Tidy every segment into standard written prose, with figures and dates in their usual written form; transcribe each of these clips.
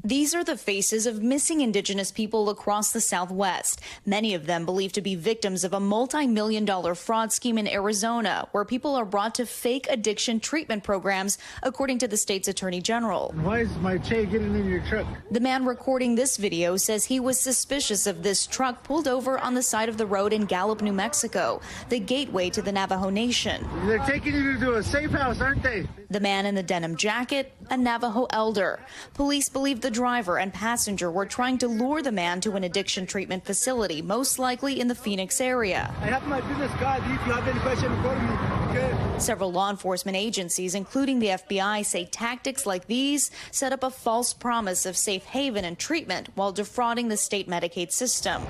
These are the faces of missing Indigenous people across the Southwest, many of them believed to be victims of a multi-million-dollar fraud scheme in Arizona, where people are brought to fake addiction treatment programs, according to the state's attorney general. Why is my Che getting in your truck? The man recording this video says he was suspicious of this truck pulled over on the side of the road in Gallup, New Mexico, the gateway to the Navajo Nation. They're taking you to a safe house, aren't they? The man in the denim jacket, a Navajo elder. Police believe the driver and passenger were trying to lure the man to an addiction treatment facility, most likely in the Phoenix area. I have my business card. If you have any question, go to me. Okay. Several law enforcement agencies, including the FBI, say tactics like these set up a false promise of safe haven and treatment while defrauding the state Medicaid system.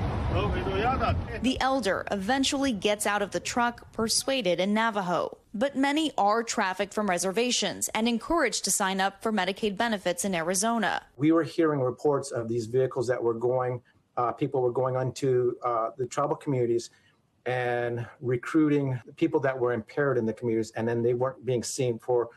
The elder eventually gets out of the truck, persuaded in Navajo. But many are trafficked from reservations and encouraged to sign up for Medicaid benefits in Arizona. We were hearing reports of these vehicles that were going, people were going onto the tribal communities and recruiting people that were impaired in the communities, and then they weren't being seen for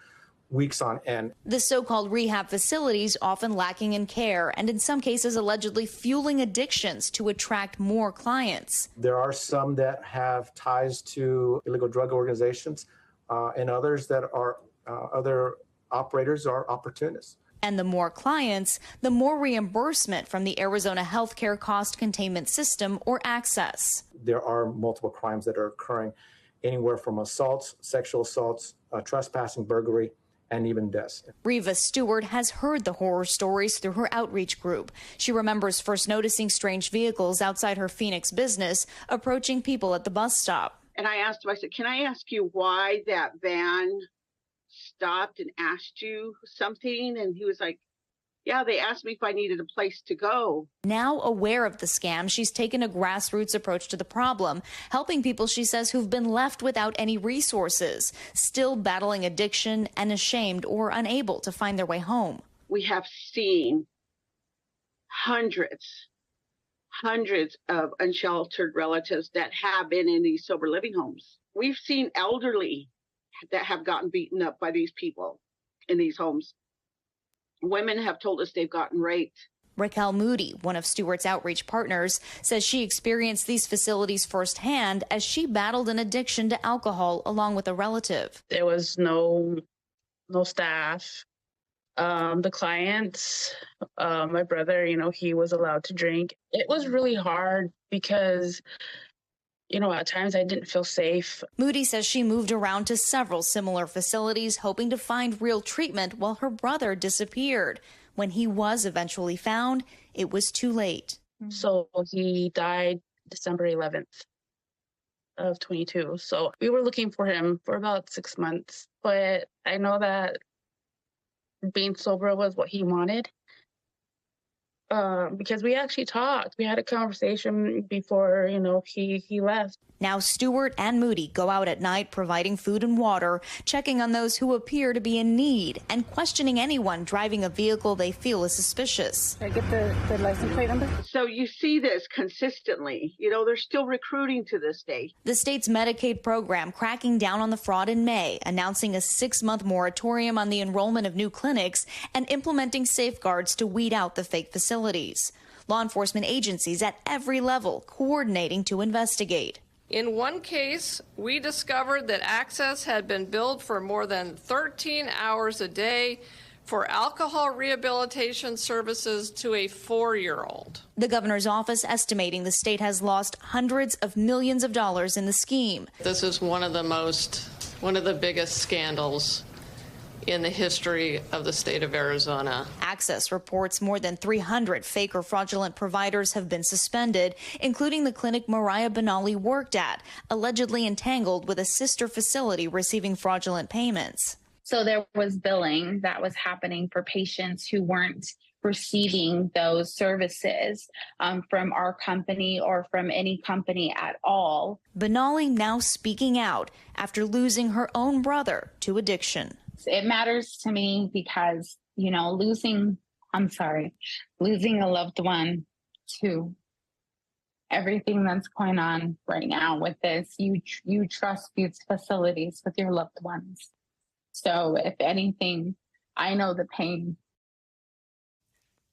weeks on end. The so-called rehab facilities often lacking in care and in some cases allegedly fueling addictions to attract more clients. There are some that have ties to illegal drug organizations and others that are other operators are opportunists. And the more clients, the more reimbursement from the Arizona Healthcare Cost Containment System, or Access. There are multiple crimes that are occurring, anywhere from assaults, sexual assaults, trespassing, burglary, and even deaths. Reva Stewart has heard the horror stories through her outreach group. She remembers first noticing strange vehicles outside her Phoenix business approaching people at the bus stop. And I asked him, I said, can I ask you why that van stopped and asked you something? And he was like, yeah, they asked me if I needed a place to go. Now aware of the scam, she's taken a grassroots approach to the problem, helping people, she says, who've been left without any resources, still battling addiction and ashamed or unable to find their way home. We have seen hundreds of unsheltered relatives that have been in these sober living homes. We've seen elderly that have gotten beaten up by these people in these homes. Women have told us they've gotten raped. Raquel Moody, one of Stewart's outreach partners, says she experienced these facilities firsthand as she battled an addiction to alcohol along with a relative. There was no staff. The clients, my brother, he was allowed to drink. It was really hard because at times I didn't feel safe. Moody says she moved around to several similar facilities, hoping to find real treatment while her brother disappeared. When he was eventually found, it was too late. So he died December 11th of 22. So we were looking for him for about 6 months. But I know that being sober was what he wanted. Because we actually talked. We had a conversation before, he left. Now Stewart and Moody go out at night providing food and water, checking on those who appear to be in need, and questioning anyone driving a vehicle they feel is suspicious. Can I get the license plate number? So you see this consistently. They're still recruiting to this day. The state's Medicaid program cracking down on the fraud in May, announcing a 6-month moratorium on the enrollment of new clinics and implementing safeguards to weed out the fake facilities. Law enforcement agencies at every level coordinating to investigate. In one case, we discovered that Access had been billed for more than 13 hours a day for alcohol rehabilitation services to a 4-year-old. The governor's office estimating the state has lost hundreds of millions of dollars in the scheme. This is one of the biggest scandals in the history of the state of Arizona. Access reports more than 300 fake or fraudulent providers have been suspended, including the clinic Mariah Benally worked at, allegedly entangled with a sister facility receiving fraudulent payments. So there was billing that was happening for patients who weren't receiving those services from our company or from any company at all. Benally now speaking out after losing her own brother to addiction. It matters to me because, losing a loved one to everything that's going on right now with this, you trust these facilities with your loved ones. So if anything, I know the pain.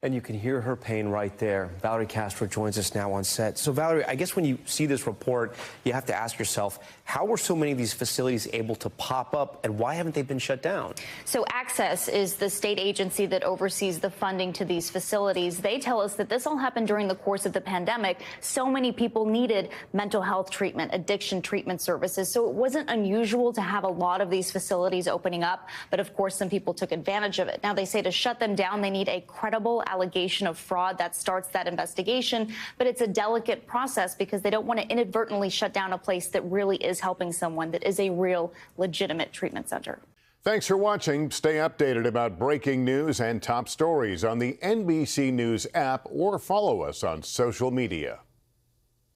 And you can hear her pain right there. Valerie Castro joins us now on set. So, Valerie, I guess when you see this report, you have to ask yourself, how were so many of these facilities able to pop up, and why haven't they been shut down? So Access is the state agency that oversees the funding to these facilities. They tell us that this all happened during the course of the pandemic. So many people needed mental health treatment, addiction treatment services. So it wasn't unusual to have a lot of these facilities opening up. But of course, some people took advantage of it. Now, they say to shut them down, they need a credible allegation of fraud that starts that investigation. But it's a delicate process because they don't want to inadvertently shut down a place that really is helping someone, that is a real legitimate treatment center. Thanks for watching. Stay updated about breaking news and top stories on the NBC News app or follow us on social media.